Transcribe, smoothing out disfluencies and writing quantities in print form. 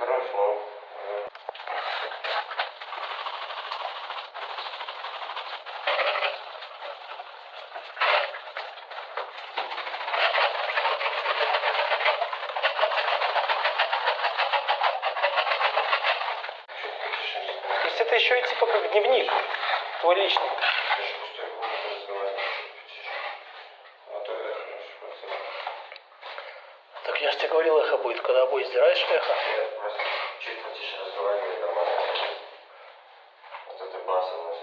хорошо. То есть это еще и типа как дневник твой личный. Так я же тебе говорил, эхо будет. Когда обои сдираешь эхо? Нет, просто чуть потише разговаривай, нормально. Вот это басом,